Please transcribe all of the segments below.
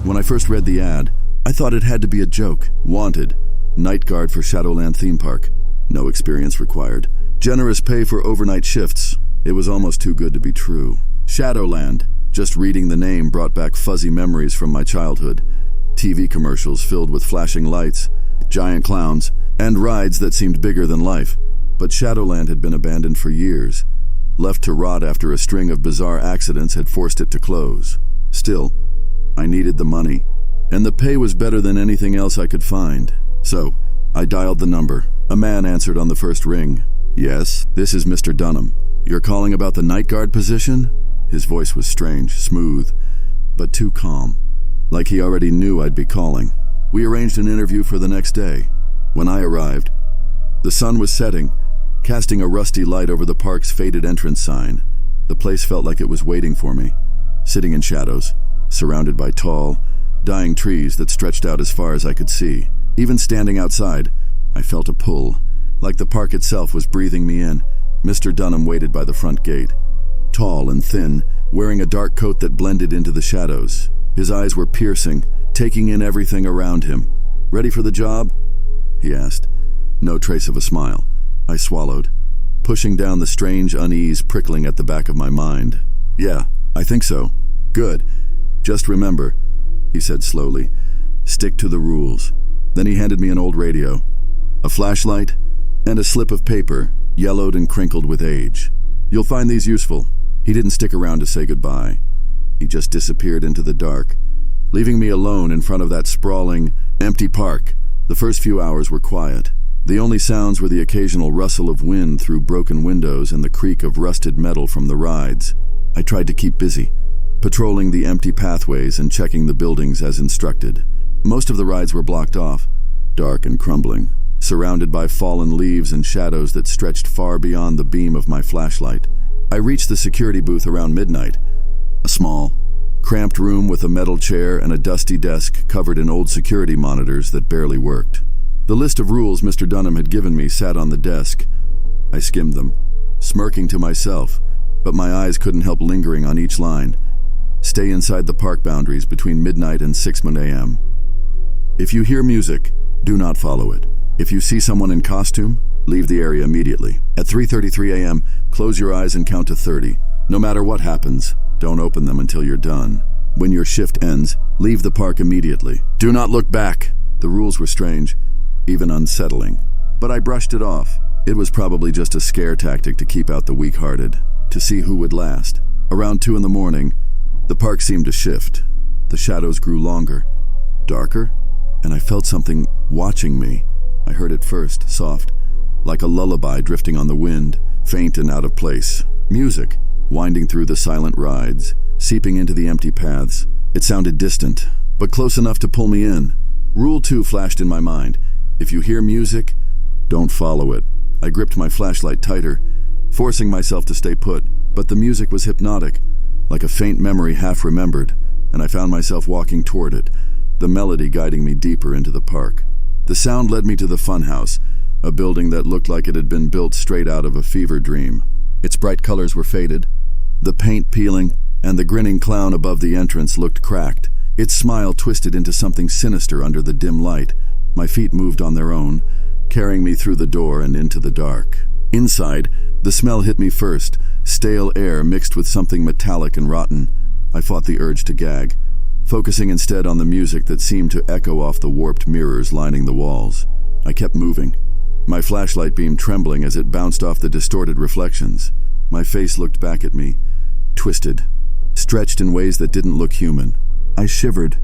When I first read the ad, I thought it had to be a joke. Wanted, night guard for Shadowland theme park. No experience required. Generous pay for overnight shifts. It was almost too good to be true. Shadowland. Just reading the name brought back fuzzy memories from my childhood. TV commercials filled with flashing lights, giant clowns, and rides that seemed bigger than life. But Shadowland had been abandoned for years, left to rot after a string of bizarre accidents had forced it to close. Still, I needed the money, and the pay was better than anything else I could find. So, I dialed the number. A man answered on the first ring. "Yes, this is Mr. Dunham. You're calling about the night guard position?" His voice was strange, smooth, but too calm, like he already knew I'd be calling. We arranged an interview for the next day. When I arrived, the sun was setting, casting a rusty light over the park's faded entrance sign. The place felt like it was waiting for me, sitting in shadows, surrounded by tall, dying trees that stretched out as far as I could see. Even standing outside, I felt a pull, like the park itself was breathing me in. Mr. Dunham waited by the front gate, tall and thin, wearing a dark coat that blended into the shadows. His eyes were piercing, taking in everything around him. "Ready for the job?" he asked. No trace of a smile. I swallowed, pushing down the strange unease prickling at the back of my mind. "Yeah, I think so." "Good. Just remember," he said slowly, "stick to the rules." Then he handed me an old radio, a flashlight, and a slip of paper, yellowed and crinkled with age. "You'll find these useful." He didn't stick around to say goodbye. He just disappeared into the dark, leaving me alone in front of that sprawling, empty park. The first few hours were quiet. The only sounds were the occasional rustle of wind through broken windows and the creak of rusted metal from the rides. I tried to keep busy, patrolling the empty pathways and checking the buildings as instructed. Most of the rides were blocked off, dark and crumbling, surrounded by fallen leaves and shadows that stretched far beyond the beam of my flashlight. I reached the security booth around midnight, a small, cramped room with a metal chair and a dusty desk covered in old security monitors that barely worked. The list of rules Mr. Dunham had given me sat on the desk. I skimmed them, smirking to myself, but my eyes couldn't help lingering on each line. Stay inside the park boundaries between midnight and 6 a.m. If you hear music, do not follow it. If you see someone in costume, leave the area immediately. At 3:33 a.m., close your eyes and count to 30. No matter what happens, don't open them until you're done. When your shift ends, leave the park immediately. Do not look back. The rules were strange, even unsettling. But I brushed it off. It was probably just a scare tactic to keep out the weak-hearted, to see who would last. Around 2 a.m, the park seemed to shift. The shadows grew longer, darker, and I felt something watching me. I heard it first, soft, like a lullaby drifting on the wind, faint and out of place. Music, winding through the silent rides, seeping into the empty paths. It sounded distant, but close enough to pull me in. Rule 2 flashed in my mind. If you hear music, don't follow it. I gripped my flashlight tighter, forcing myself to stay put, but the music was hypnotic, like a faint memory half remembered, and I found myself walking toward it, the melody guiding me deeper into the park. The sound led me to the funhouse, a building that looked like it had been built straight out of a fever dream. Its bright colors were faded, the paint peeling, and the grinning clown above the entrance looked cracked. Its smile twisted into something sinister under the dim light. My feet moved on their own, carrying me through the door and into the dark. Inside, the smell hit me first, stale air mixed with something metallic and rotten. I fought the urge to gag, focusing instead on the music that seemed to echo off the warped mirrors lining the walls. I kept moving, my flashlight beam trembling as it bounced off the distorted reflections. My face looked back at me, twisted, stretched in ways that didn't look human. I shivered,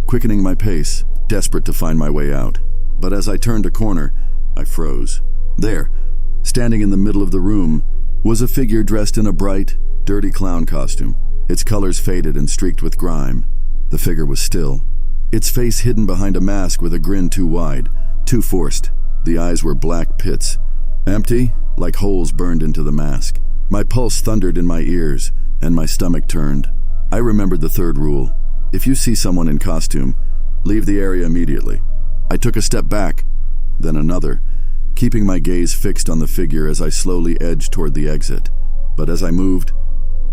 quickening my pace, desperate to find my way out. But as I turned a corner, I froze. There, standing in the middle of the room, was a figure dressed in a bright, dirty clown costume, its colors faded and streaked with grime. The figure was still, its face hidden behind a mask with a grin too wide, too forced. The eyes were black pits, empty, like holes burned into the mask. My pulse thundered in my ears, and my stomach turned. I remembered the third rule. If you see someone in costume, leave the area immediately. I took a step back, then another, keeping my gaze fixed on the figure as I slowly edged toward the exit. But as I moved,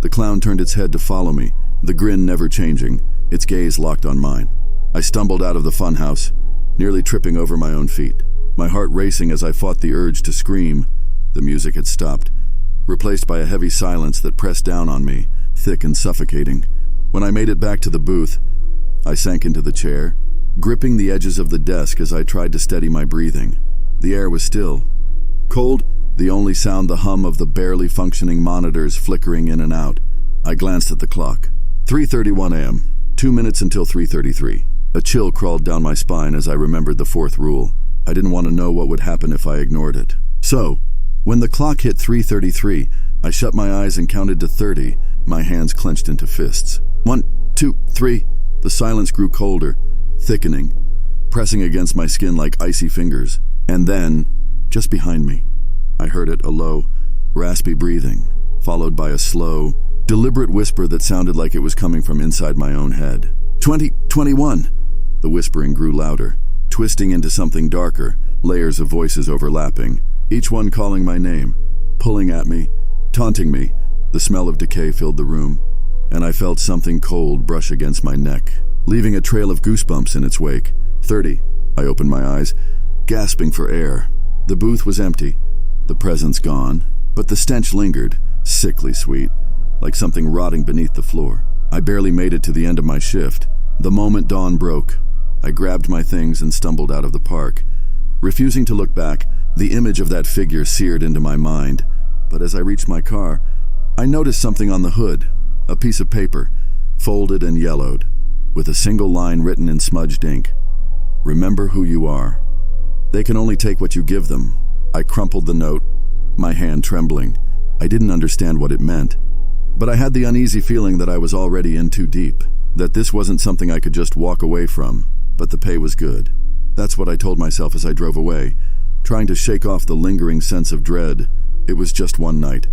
the clown turned its head to follow me, the grin never changing, its gaze locked on mine. I stumbled out of the funhouse, nearly tripping over my own feet, my heart racing as I fought the urge to scream. The music had stopped, replaced by a heavy silence that pressed down on me, thick and suffocating. When I made it back to the booth, I sank into the chair, gripping the edges of the desk as I tried to steady my breathing. The air was still, cold, the only sound the hum of the barely functioning monitors flickering in and out. I glanced at the clock. 3:31 a.m., 2 minutes until 3:33. A chill crawled down my spine as I remembered the fourth rule. I didn't want to know what would happen if I ignored it. So, when the clock hit 3:33, I shut my eyes and counted to 30, my hands clenched into fists. 1, 2, 3. The silence grew colder, thickening, pressing against my skin like icy fingers. And then, just behind me, I heard it, a low, raspy breathing, followed by a slow, deliberate whisper that sounded like it was coming from inside my own head. 21. The whispering grew louder, twisting into something darker, layers of voices overlapping, each one calling my name, pulling at me, taunting me. The smell of decay filled the room, and I felt something cold brush against my neck, leaving a trail of goosebumps in its wake. 30. I opened my eyes, gasping for air. The booth was empty, the presence gone, but the stench lingered, sickly sweet, like something rotting beneath the floor. I barely made it to the end of my shift. The moment dawn broke, I grabbed my things and stumbled out of the park. Refusing to look back, the image of that figure seared into my mind. But as I reached my car, I noticed something on the hood, a piece of paper, folded and yellowed, with a single line written in smudged ink. Remember who you are. They can only take what you give them. I crumpled the note, my hand trembling. I didn't understand what it meant, but I had the uneasy feeling that I was already in too deep, that this wasn't something I could just walk away from, but the pay was good. That's what I told myself as I drove away, trying to shake off the lingering sense of dread. It was just one night,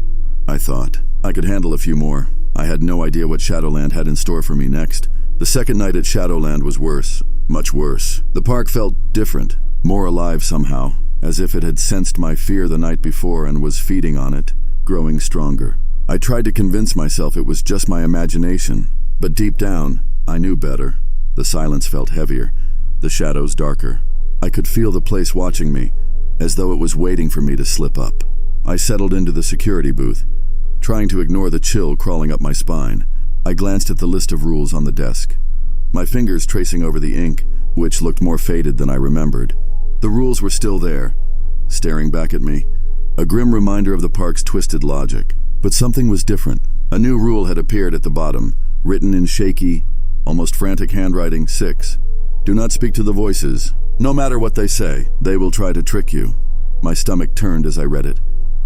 I thought. I could handle a few more. I had no idea what Shadowland had in store for me next. The second night at Shadowland was worse, much worse. The park felt different, more alive somehow, as if it had sensed my fear the night before and was feeding on it, growing stronger. I tried to convince myself it was just my imagination, but deep down, I knew better. The silence felt heavier, the shadows darker. I could feel the place watching me, as though it was waiting for me to slip up. I settled into the security booth, trying to ignore the chill crawling up my spine. I glanced at the list of rules on the desk, my fingers tracing over the ink, which looked more faded than I remembered. The rules were still there, staring back at me, a grim reminder of the park's twisted logic. But something was different. A new rule had appeared at the bottom, written in shaky, almost frantic handwriting. 6. Do not speak to the voices. No matter what they say, they will try to trick you. My stomach turned as I read it,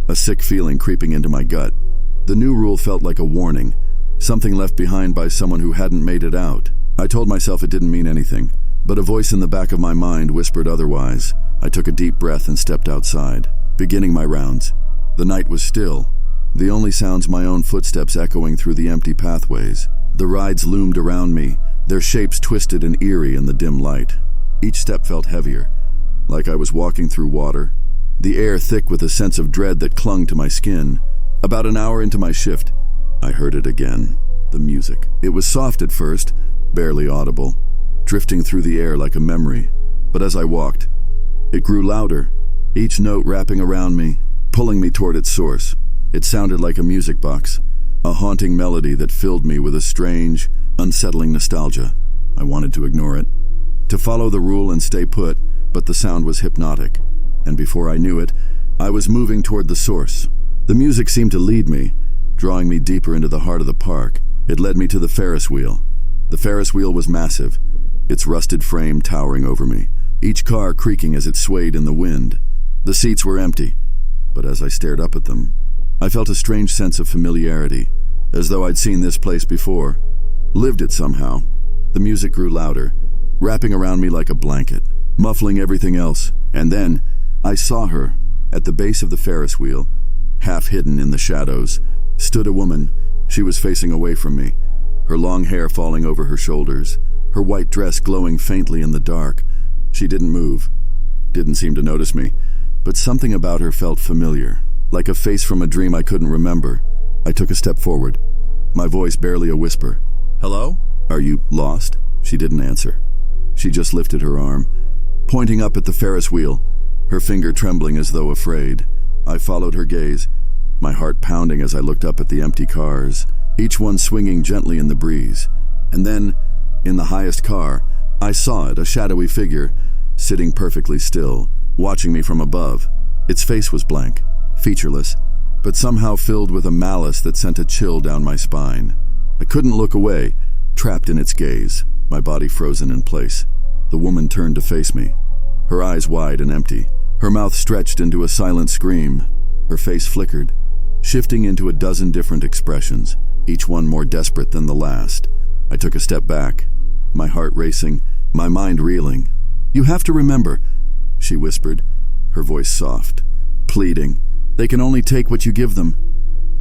a sick feeling creeping into my gut. The new rule felt like a warning, something left behind by someone who hadn't made it out. I told myself it didn't mean anything, but a voice in the back of my mind whispered otherwise. I took a deep breath and stepped outside, beginning my rounds. The night was still, the only sounds my own footsteps echoing through the empty pathways. The rides loomed around me, their shapes twisted and eerie in the dim light. Each step felt heavier, like I was walking through water, the air thick with a sense of dread that clung to my skin. About an hour into my shift, I heard it again, the music. It was soft at first, barely audible, drifting through the air like a memory. But as I walked, it grew louder, each note wrapping around me, pulling me toward its source. It sounded like a music box, a haunting melody that filled me with a strange, unsettling nostalgia. I wanted to ignore it, to follow the rule and stay put, but the sound was hypnotic, and before I knew it, I was moving toward the source. The music seemed to lead me, drawing me deeper into the heart of the park. It led me to the Ferris wheel. The Ferris wheel was massive, its rusted frame towering over me, each car creaking as it swayed in the wind. The seats were empty, but as I stared up at them, I felt a strange sense of familiarity, as though I'd seen this place before, lived it somehow. The music grew louder, wrapping around me like a blanket, muffling everything else. And then, I saw her. At the base of the Ferris wheel, half hidden in the shadows, stood a woman. She was facing away from me, her long hair falling over her shoulders, her white dress glowing faintly in the dark. She didn't move, didn't seem to notice me, but something about her felt familiar, like a face from a dream I couldn't remember. I took a step forward, my voice barely a whisper. "Hello?" "Are you lost?" She didn't answer. She just lifted her arm, pointing up at the Ferris wheel, her finger trembling as though afraid. I followed her gaze, my heart pounding as I looked up at the empty cars, each one swinging gently in the breeze. And then, in the highest car, I saw it, a shadowy figure, sitting perfectly still, watching me from above. Its face was blank, featureless, but somehow filled with a malice that sent a chill down my spine. I couldn't look away, trapped in its gaze, my body frozen in place. The woman turned to face me, her eyes wide and empty, her mouth stretched into a silent scream. Her face flickered, shifting into a dozen different expressions, each one more desperate than the last. I took a step back, my heart racing, my mind reeling. "You have to remember," she whispered, her voice soft, pleading. "They can only take what you give them."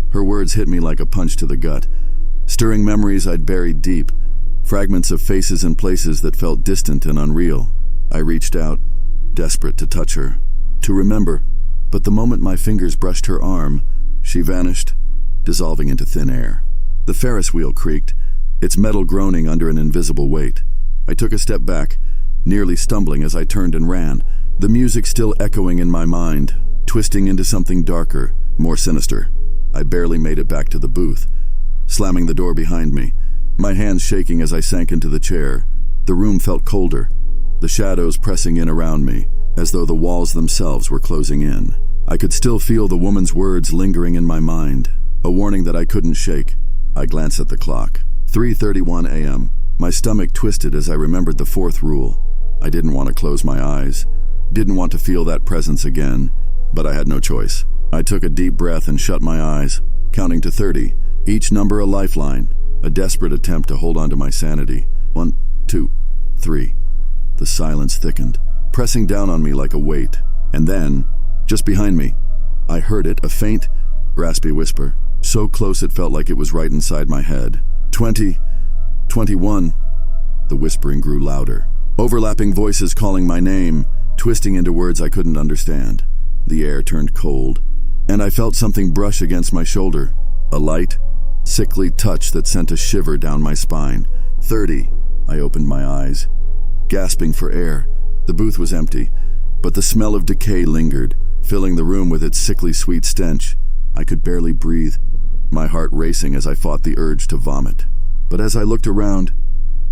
Her words hit me like a punch to the gut, stirring memories I'd buried deep, fragments of faces and places that felt distant and unreal. I reached out, desperate to touch her, to remember, but the moment my fingers brushed her arm, she vanished, dissolving into thin air. The Ferris wheel creaked, its metal groaning under an invisible weight. I took a step back, nearly stumbling as I turned and ran, the music still echoing in my mind, twisting into something darker, more sinister. I barely made it back to the booth, slamming the door behind me, my hands shaking as I sank into the chair. The room felt colder, the shadows pressing in around me, as though the walls themselves were closing in. I could still feel the woman's words lingering in my mind, a warning that I couldn't shake. I glanced at the clock. 3:31 a.m. My stomach twisted as I remembered the fourth rule. I didn't want to close my eyes, didn't want to feel that presence again, but I had no choice. I took a deep breath and shut my eyes, counting to 30, each number a lifeline, a desperate attempt to hold on to my sanity. 1, 2, 3. The silence thickened, pressing down on me like a weight. And then, just behind me, I heard it, a faint, raspy whisper, so close it felt like it was right inside my head. 20, 21. The whispering grew louder, overlapping voices calling my name, twisting into words I couldn't understand. The air turned cold, and I felt something brush against my shoulder, a light, sickly touch that sent a shiver down my spine. 30. I opened my eyes, gasping for air. The booth was empty, but the smell of decay lingered, filling the room with its sickly sweet stench. I could barely breathe, my heart racing as I fought the urge to vomit. But as I looked around,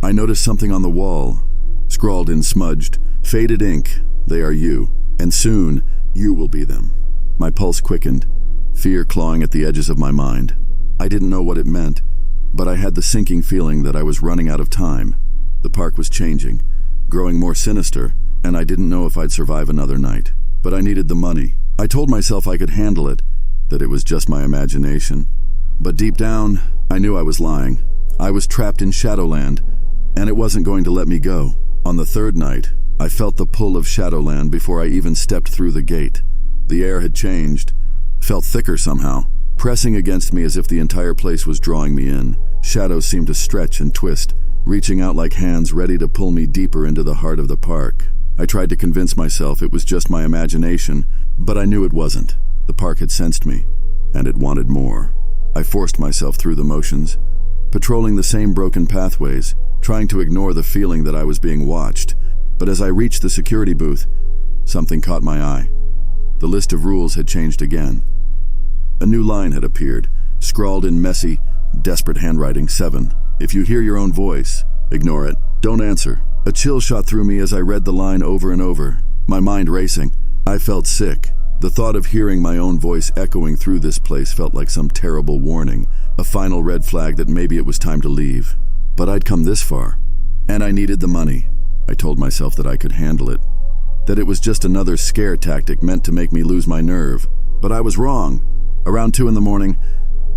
I noticed something on the wall, scrawled in smudged, faded ink. "They are you, and soon you will be them." My pulse quickened, fear clawing at the edges of my mind. I didn't know what it meant, but I had the sinking feeling that I was running out of time. The park was changing, growing more sinister, and I didn't know if I'd survive another night. But I needed the money. I told myself I could handle it, that it was just my imagination. But deep down, I knew I was lying. I was trapped in Shadowland, and it wasn't going to let me go. On the third night, I felt the pull of Shadowland before I even stepped through the gate. The air had changed, felt thicker somehow, pressing against me as if the entire place was drawing me in. Shadows seemed to stretch and twist, reaching out like hands ready to pull me deeper into the heart of the park. I tried to convince myself it was just my imagination, but I knew it wasn't. The park had sensed me, and it wanted more. I forced myself through the motions, patrolling the same broken pathways, trying to ignore the feeling that I was being watched. But as I reached the security booth, something caught my eye. The list of rules had changed again. A new line had appeared, scrawled in messy, desperate handwriting. 7. If you hear your own voice, ignore it. Don't answer. A chill shot through me as I read the line over and over, my mind racing. I felt sick. The thought of hearing my own voice echoing through this place felt like some terrible warning, a final red flag that maybe it was time to leave. But I'd come this far, and I needed the money. I told myself that I could handle it, that it was just another scare tactic meant to make me lose my nerve. But I was wrong. Around 2 in the morning,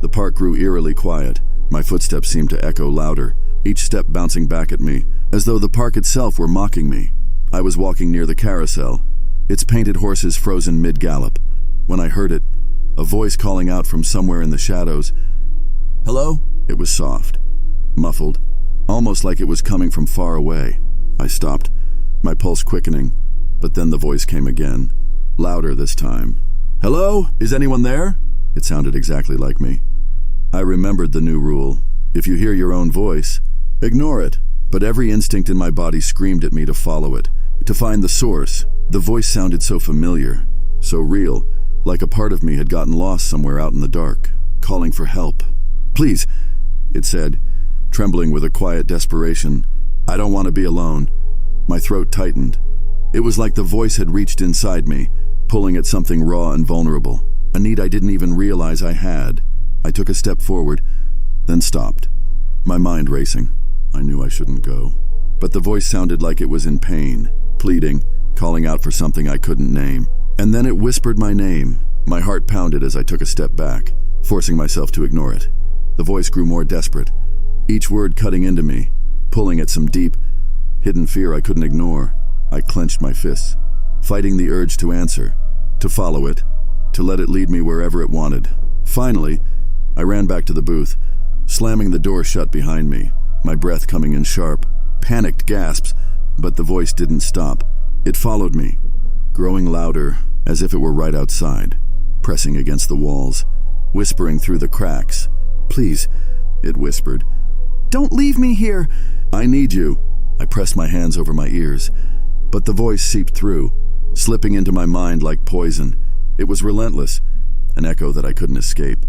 the park grew eerily quiet. My footsteps seemed to echo louder, each step bouncing back at me, as though the park itself were mocking me. I was walking near the carousel, its painted horses frozen mid-gallop, when I heard it, a voice calling out from somewhere in the shadows. "Hello?" It was soft, muffled, almost like it was coming from far away. I stopped, my pulse quickening, but then the voice came again, louder this time. "Hello? Is anyone there?" It sounded exactly like me. I remembered the new rule. If you hear your own voice, Ignore it. But every instinct in my body screamed at me to follow it, to find the source. The voice sounded so familiar, so real, like a part of me had gotten lost somewhere out in the dark, calling for help. "Please," it said, trembling with a quiet desperation. "I don't want to be alone." My throat tightened. It was like the voice had reached inside me, pulling at something raw and vulnerable, a need I didn't even realize I had. I took a step forward, then stopped, my mind racing. I knew I shouldn't go. But the voice sounded like it was in pain, pleading, calling out for something I couldn't name. And then it whispered my name. My heart pounded as I took a step back, forcing myself to ignore it. The voice grew more desperate, each word cutting into me, pulling at some deep, hidden fear I couldn't ignore. I clenched my fists, fighting the urge to answer, to follow it, to let it lead me wherever it wanted. Finally, I ran back to the booth, slamming the door shut behind me, my breath coming in sharp, panicked gasps, but the voice didn't stop. It followed me, growing louder, as if it were right outside, pressing against the walls, whispering through the cracks. "Please," it whispered. "Don't leave me here." "I need you." I pressed my hands over my ears, but the voice seeped through, slipping into my mind like poison. It was relentless, an echo that I couldn't escape,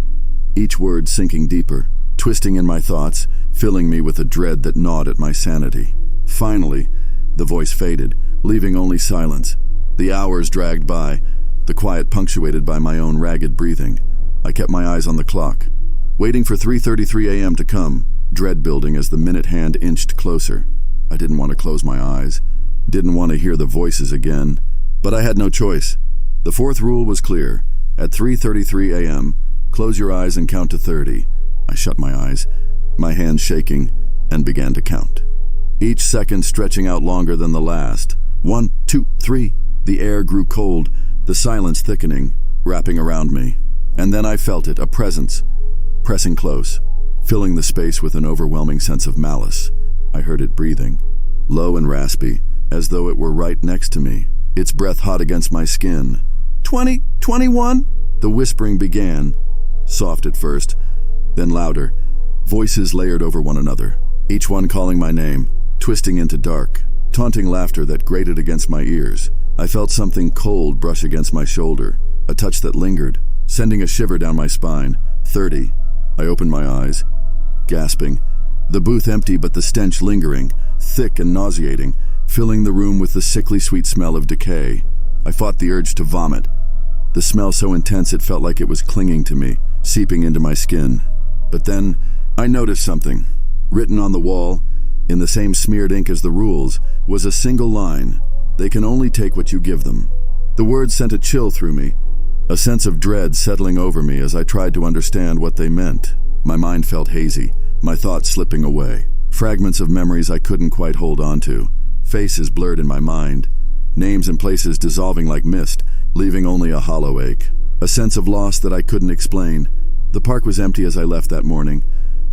each word sinking deeper, twisting in my thoughts, filling me with a dread that gnawed at my sanity. Finally, the voice faded, leaving only silence. The hours dragged by, the quiet punctuated by my own ragged breathing. I kept my eyes on the clock, waiting for 3:33 a.m. to come, dread building as the minute hand inched closer. I didn't want to close my eyes, didn't want to hear the voices again, but I had no choice. The fourth rule was clear. At 3:33 a.m., close your eyes and count to 30. I shut my eyes, my hands shaking, and began to count, each second stretching out longer than the last. 1, 2, 3. The air grew cold, the silence thickening, wrapping around me. And then I felt it, a presence, pressing close, filling the space with an overwhelming sense of malice. I heard it breathing, low and raspy, as though it were right next to me, its breath hot against my skin. 20, 21. The whispering began, soft at first, then louder, voices layered over one another, each one calling my name, twisting into dark, taunting laughter that grated against my ears. I felt something cold brush against my shoulder, a touch that lingered, sending a shiver down my spine. 30. I opened my eyes, gasping, the booth empty but the stench lingering, thick and nauseating, filling the room with the sickly sweet smell of decay. I fought the urge to vomit, the smell so intense it felt like it was clinging to me, seeping into my skin. But then, I noticed something. Written on the wall, in the same smeared ink as the rules, was a single line: "They can only take what you give them." The words sent a chill through me, a sense of dread settling over me as I tried to understand what they meant. My mind felt hazy, my thoughts slipping away, fragments of memories I couldn't quite hold on to, faces blurred in my mind, names and places dissolving like mist, leaving only a hollow ache, a sense of loss that I couldn't explain. The park was empty as I left that morning,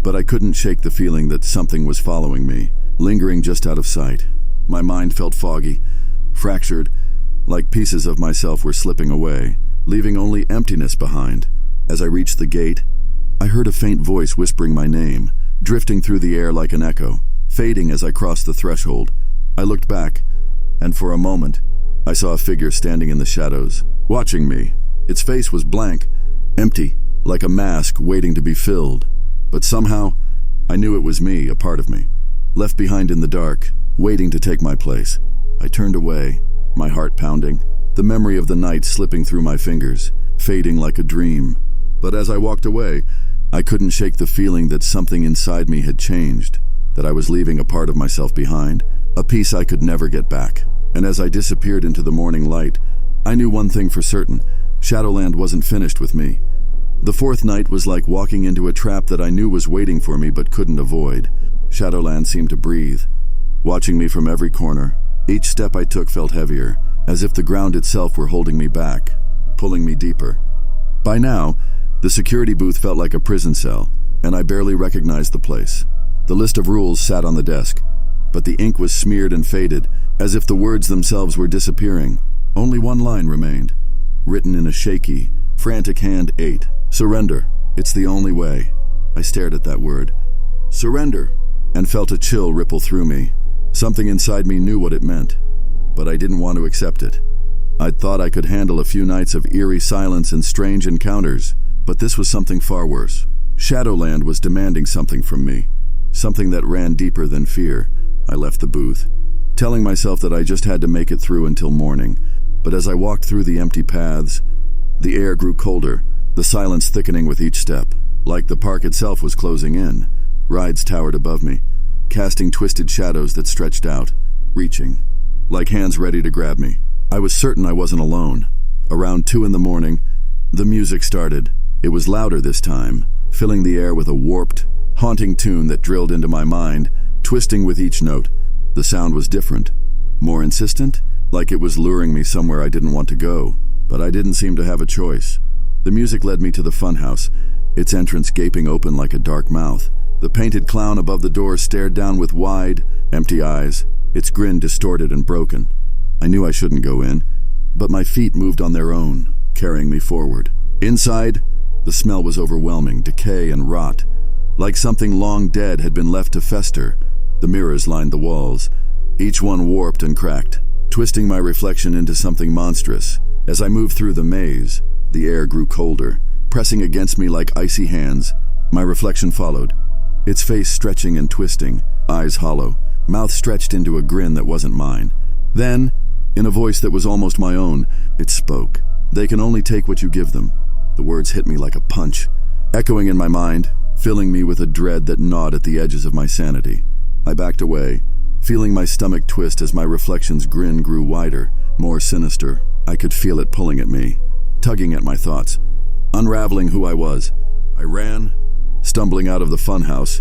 but I couldn't shake the feeling that something was following me, lingering just out of sight. My mind felt foggy, fractured, like pieces of myself were slipping away, leaving only emptiness behind. As I reached the gate, I heard a faint voice whispering my name, drifting through the air like an echo, fading as I crossed the threshold. I looked back, and for a moment, I saw a figure standing in the shadows, watching me. Its face was blank, empty, like a mask waiting to be filled. But somehow, I knew it was me, a part of me, left behind in the dark, waiting to take my place. I turned away, my heart pounding, the memory of the night slipping through my fingers, fading like a dream. But as I walked away, I couldn't shake the feeling that something inside me had changed, that I was leaving a part of myself behind, a piece I could never get back. And as I disappeared into the morning light, I knew one thing for certain: Shadowland wasn't finished with me. The fourth night was like walking into a trap that I knew was waiting for me but couldn't avoid. Shadowland seemed to breathe, watching me from every corner. Each step I took felt heavier, as if the ground itself were holding me back, pulling me deeper. By now, the security booth felt like a prison cell, and I barely recognized the place. The list of rules sat on the desk, but the ink was smeared and faded, as if the words themselves were disappearing. Only one line remained, written in a shaky, frantic hand: 8. Surrender. It's the only way. I stared at that word. Surrender. and felt a chill ripple through me. Something inside me knew what it meant, but I didn't want to accept it. I'd thought I could handle a few nights of eerie silence and strange encounters, but this was something far worse. Shadowland was demanding something from me, something that ran deeper than fear. I left the booth, telling myself that I just had to make it through until morning. But as I walked through the empty paths, the air grew colder, the silence thickening with each step. Like the park itself was closing in, rides towered above me, casting twisted shadows that stretched out, reaching, like hands ready to grab me. I was certain I wasn't alone. Around 2 a.m, the music started. It was louder this time, filling the air with a warped, haunting tune that drilled into my mind, twisting with each note. The sound was different, more insistent, like it was luring me somewhere I didn't want to go, but I didn't seem to have a choice. The music led me to the funhouse, its entrance gaping open like a dark mouth. The painted clown above the door stared down with wide, empty eyes, its grin distorted and broken. I knew I shouldn't go in, but my feet moved on their own, carrying me forward. Inside, the smell was overwhelming, decay and rot. Like something long dead had been left to fester. The mirrors lined the walls, each one warped and cracked, twisting my reflection into something monstrous. As I moved through the maze, the air grew colder, pressing against me like icy hands. My reflection followed, its face stretching and twisting, eyes hollow, mouth stretched into a grin that wasn't mine. Then, in a voice that was almost my own, it spoke. "They can only take what you give them." The words hit me like a punch, echoing in my mind, filling me with a dread that gnawed at the edges of my sanity. I backed away, feeling my stomach twist as my reflection's grin grew wider, more sinister. I could feel it pulling at me, tugging at my thoughts, unraveling who I was. I ran, stumbling out of the funhouse,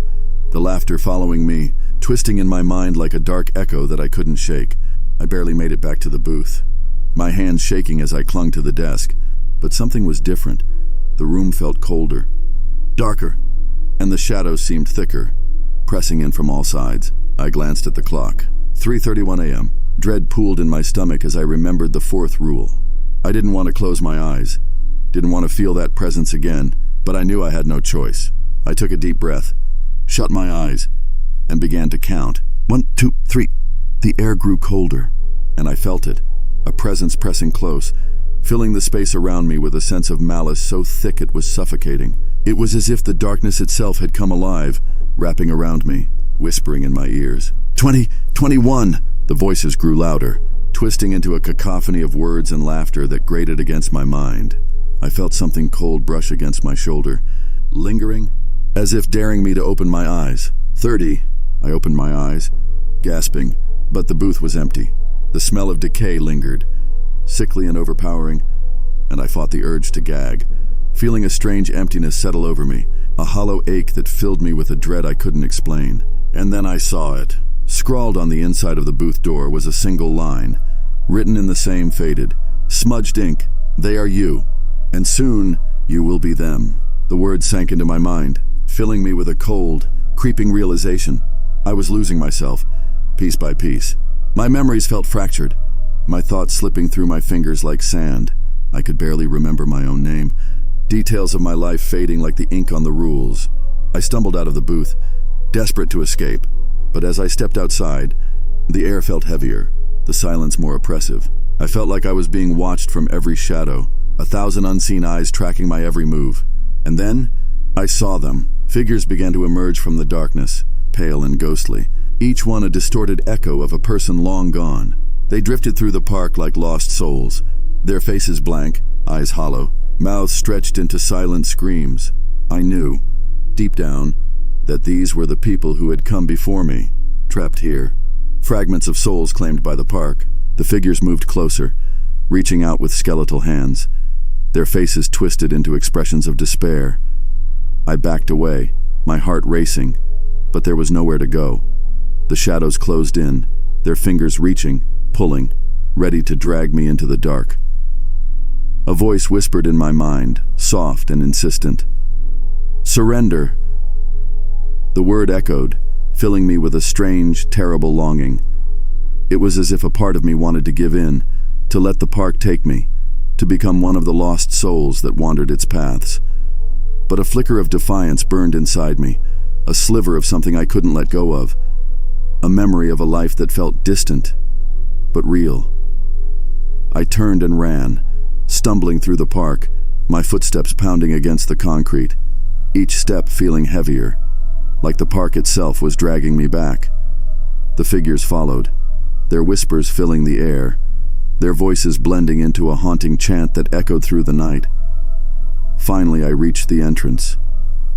the laughter following me, twisting in my mind like a dark echo that I couldn't shake. I barely made it back to the booth, my hands shaking as I clung to the desk. But something was different. The room felt colder, darker, and the shadows seemed thicker, pressing in from all sides. I glanced at the clock. 3:31 a.m. Dread pooled in my stomach as I remembered the 4th rule. I didn't want to close my eyes, didn't want to feel that presence again, but I knew I had no choice. I took a deep breath, shut my eyes, and began to count. 1, 2, 3. The air grew colder, and I felt it, a presence pressing close, filling the space around me with a sense of malice so thick it was suffocating. It was as if the darkness itself had come alive, wrapping around me, whispering in my ears. 20, 21! The voices grew louder, twisting into a cacophony of words and laughter that grated against my mind. I felt something cold brush against my shoulder, lingering, as if daring me to open my eyes. 30. I opened my eyes, gasping, but the booth was empty. The smell of decay lingered, sickly and overpowering, and I fought the urge to gag, feeling a strange emptiness settle over me, a hollow ache that filled me with a dread I couldn't explain. And then I saw it. Scrawled on the inside of the booth door was a single line, written in the same faded, smudged ink, "They are you, and soon you will be them." The words sank into my mind, filling me with a cold, creeping realization. I was losing myself, piece by piece. My memories felt fractured, my thoughts slipping through my fingers like sand. I could barely remember my own name, details of my life fading like the ink on the rules. I stumbled out of the booth, desperate to escape, but as I stepped outside, the air felt heavier, the silence more oppressive. I felt like I was being watched from every shadow, 1,000 unseen eyes tracking my every move. And then, I saw them. Figures began to emerge from the darkness, pale and ghostly, each one a distorted echo of a person long gone. They drifted through the park like lost souls, their faces blank, eyes hollow, mouths stretched into silent screams. I knew, deep down, that these were the people who had come before me, trapped here. Fragments of souls claimed by the park. The figures moved closer, reaching out with skeletal hands, their faces twisted into expressions of despair. I backed away, my heart racing, but there was nowhere to go. The shadows closed in, their fingers reaching, pulling, ready to drag me into the dark. A voice whispered in my mind, soft and insistent. "Surrender." The word echoed, filling me with a strange, terrible longing. It was as if a part of me wanted to give in, to let the park take me, to become one of the lost souls that wandered its paths. But a flicker of defiance burned inside me, a sliver of something I couldn't let go of, a memory of a life that felt distant, but real. I turned and ran, stumbling through the park, my footsteps pounding against the concrete, each step feeling heavier, like the park itself was dragging me back. The figures followed, their whispers filling the air, their voices blending into a haunting chant that echoed through the night. Finally, I reached the entrance,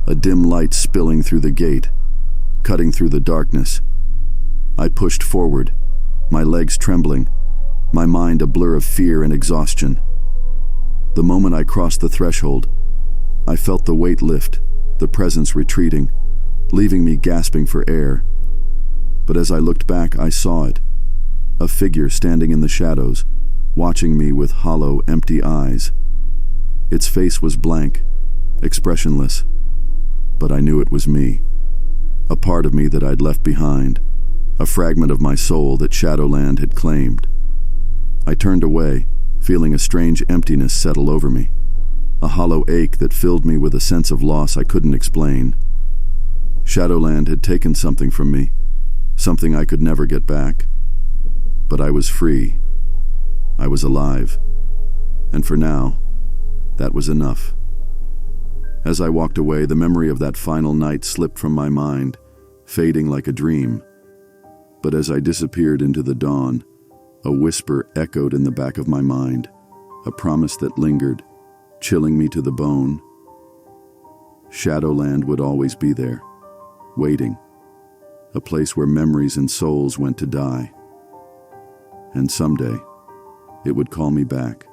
a dim light spilling through the gate, cutting through the darkness. I pushed forward, my legs trembling, my mind a blur of fear and exhaustion. The moment I crossed the threshold, I felt the weight lift, the presence retreating, leaving me gasping for air. But as I looked back, I saw it, a figure standing in the shadows, watching me with hollow, empty eyes. Its face was blank, expressionless, but I knew it was me, a part of me that I'd left behind, a fragment of my soul that Shadowland had claimed. I turned away, feeling a strange emptiness settle over me, a hollow ache that filled me with a sense of loss I couldn't explain. Shadowland had taken something from me, something I could never get back. But I was free. I was alive. And for now, that was enough. As I walked away, the memory of that final night slipped from my mind, fading like a dream. But as I disappeared into the dawn, a whisper echoed in the back of my mind, a promise that lingered, chilling me to the bone. Shadowland would always be there, waiting, a place where memories and souls went to die. And someday, it would call me back.